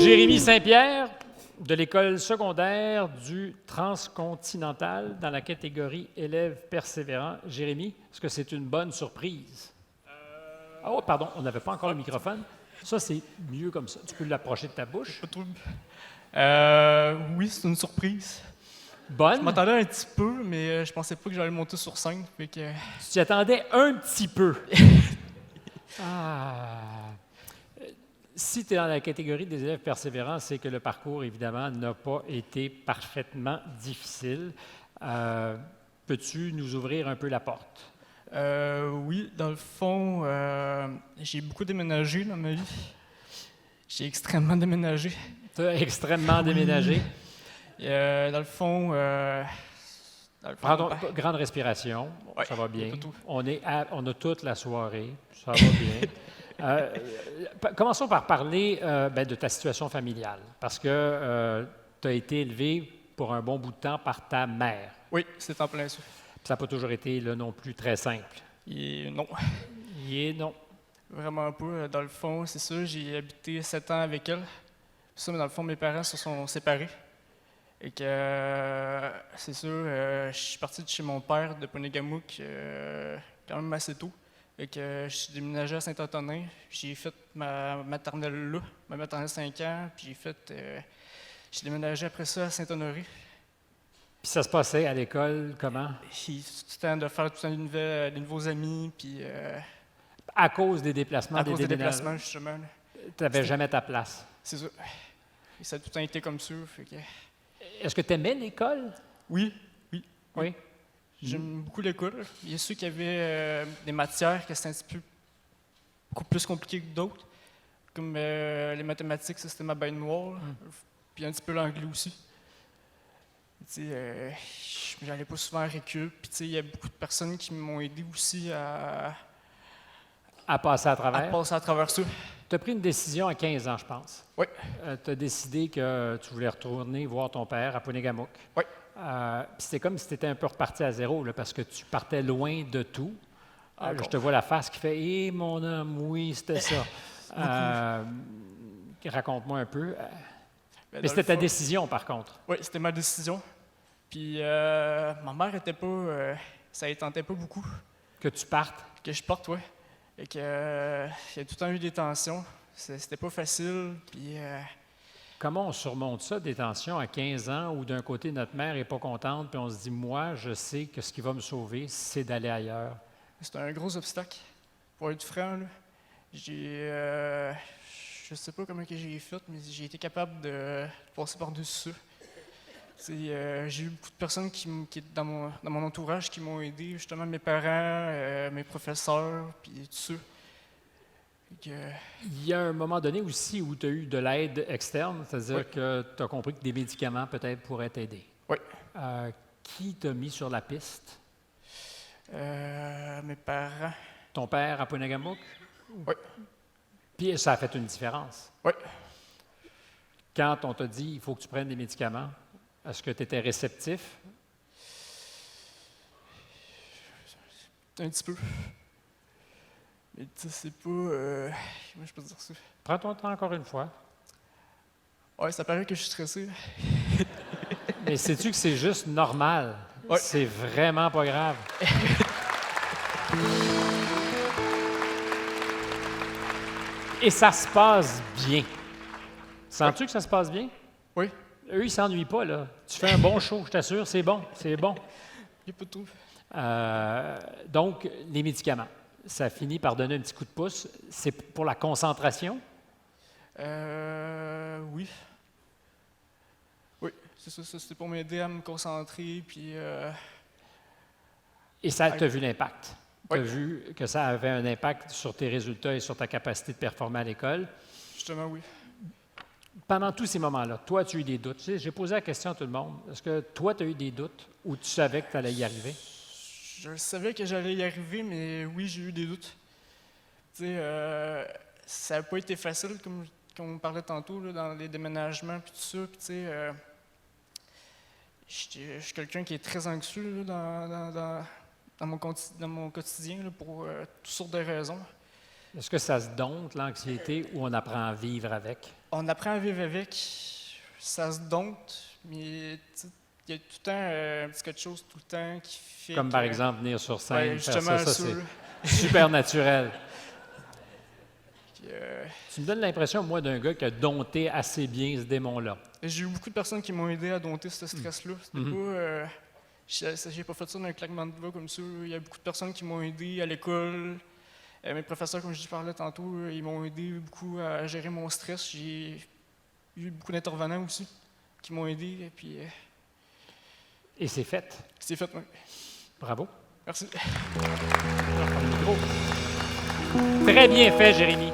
Jérémy Saint-Pierre, de l'école secondaire du Transcontinental, dans la catégorie élèves persévérants. Jérémy, est-ce que c'est une bonne surprise? Oh, pardon, on n'avait pas encore le microphone. Ça, c'est mieux comme ça. Tu peux l'approcher de ta bouche. Pas trop. Oui, c'est une surprise. Bonne? Je m'attendais un petit peu, mais je pensais pas que j'allais monter sur scène. Fait que... Tu t'y attendais un petit peu. Ah. Si tu es dans la catégorie des élèves persévérants, c'est que le parcours, évidemment, n'a pas été parfaitement difficile. Peux-tu nous ouvrir un peu la porte? Oui, dans le fond, j'ai beaucoup déménagé dans ma vie. J'ai extrêmement déménagé. Tu as extrêmement déménagé. Dans le fond, Pardon, grande respiration, ouais, ça va bien. Tout. On a toute la soirée, ça va bien. Commençons par parler de ta situation familiale, parce que tu as été élevé pour un bon bout de temps par ta mère. Oui, c'est en plein ça. Ça n'a pas toujours été là non plus très simple. Non. Non. Vraiment pas. Dans le fond, c'est ça, j'ai habité 7 ans avec elle. Ça, mais dans le fond, mes parents se sont séparés. Et que, c'est sûr, je suis parti de chez mon père de Ponégamouk quand même assez tôt. Et que je suis déménagé à Saint-Antonin. J'ai fait ma maternelle là, ma maternelle 5 ans. Puis j'ai déménagé après ça à Saint-Honoré. Puis ça se passait à l'école comment? C'était de faire tout un des nouveaux amis. Puis, à cause des déplacements, à cause des déplacements, justement. Tu n'avais jamais ta place. C'est ça. Et ça a tout le temps été comme ça. Fait que... Est-ce que tu aimais l'école? Oui. J'aime beaucoup l'école. Il y a ceux qui avaient des matières qui étaient un petit peu beaucoup plus compliquées que d'autres, comme les mathématiques, ça c'était ma bête noire, puis un petit peu l'anglais aussi. J'allais pas souvent à récup, puis il y a beaucoup de personnes qui m'ont aidé aussi à passer à travers? À passer à travers ça. Tu as pris une décision à 15 ans, je pense. Oui. Tu as décidé que tu voulais retourner voir ton père à Ponégamouk. Oui. C'était comme si tu étais un peu reparti à zéro, là, parce que tu partais loin de tout. Je te vois la face qui fait « Eh, mon homme, oui, c'était ça. » Raconte-moi un peu. Mais c'était ta décision, par contre. Oui, c'était ma décision. Puis ma mère était pas... ça ne tentait pas beaucoup. Que tu partes? Que je parte, oui. Et qu'il y a tout le temps eu des tensions. C'était pas facile. Puis... Comment on surmonte ça, des tensions à 15 ans où d'un côté notre mère n'est pas contente, puis on se dit, moi, je sais que ce qui va me sauver, c'est d'aller ailleurs? C'est un gros obstacle. Pour être franc, là, je sais pas comment que j'ai fait, mais j'ai été capable de passer par-dessus ça. J'ai eu beaucoup de personnes qui dans mon entourage qui m'ont aidé, justement mes parents, mes professeurs, puis tout ça. Il y a un moment donné aussi où tu as eu de l'aide externe, c'est-à-dire que tu as compris que des médicaments peut-être pourraient t'aider. Oui. Qui t'a mis sur la piste? Mes parents. Ton père à Ponégamouk? Oui. Puis ça a fait une différence? Oui. Quand on t'a dit il faut que tu prennes des médicaments, est-ce que tu étais réceptif? Un petit peu. Mais c'est pas... comment je peux dire ça? Prends ton temps encore une fois. Ouais, ça paraît que je suis stressé. Mais sais-tu que c'est juste normal? Ouais. C'est vraiment pas grave. Et ça se passe bien. Sens-tu que ça se passe bien? Oui. Eux, ils s'ennuient pas, là. Tu fais un bon show, je t'assure, c'est bon, c'est bon. Il n'y a pas de tout. Donc, les médicaments, ça finit par donner un petit coup de pouce. C'est pour la concentration? Oui. Oui, c'est ça. C'était pour m'aider à me concentrer, puis... Et ça, tu as vu l'impact? Tu as Oui. vu que ça avait un impact sur tes résultats et sur ta capacité de performer à l'école? Justement, oui. Pendant tous ces moments-là, toi, tu as eu des doutes. Tu sais, j'ai posé la question à tout le monde. Est-ce que toi, tu as eu des doutes ou tu savais que tu allais y arriver? Je savais que j'allais y arriver, mais oui, j'ai eu des doutes. Tu sais, ça n'a pas été facile, comme on parlait tantôt, là, dans les déménagements, puis tout ça. Puis, tu sais, je suis quelqu'un qui est très anxieux là, dans mon quotidien là, pour toutes sortes de raisons. Est-ce que ça se dompte, l'anxiété, ou on apprend à vivre avec? On apprend à vivre avec, ça se dompte, mais il y a tout le temps un petit quelque chose tout le temps qui fait Comme que, par exemple venir sur scène, ouais, faire justement ça, ça. c'est super naturel. Puis, Tu me donnes l'impression, moi, d'un gars qui a dompté assez bien ce démon-là. j'ai eu beaucoup de personnes qui m'ont aidé à dompter ce stress-là. C'était pas, j'ai pas fait ça d'un claquement de doigts comme ça. Il y a beaucoup de personnes qui m'ont aidé à l'école. Mes professeurs, comme je parlais tantôt, ils m'ont aidé beaucoup à gérer mon stress. J'ai eu beaucoup d'intervenants aussi qui m'ont aidé. Et puis, Et c'est fait. c'est fait, oui. Bravo. Merci. Je vais reprendre le micro. Très bien fait, Jérémy.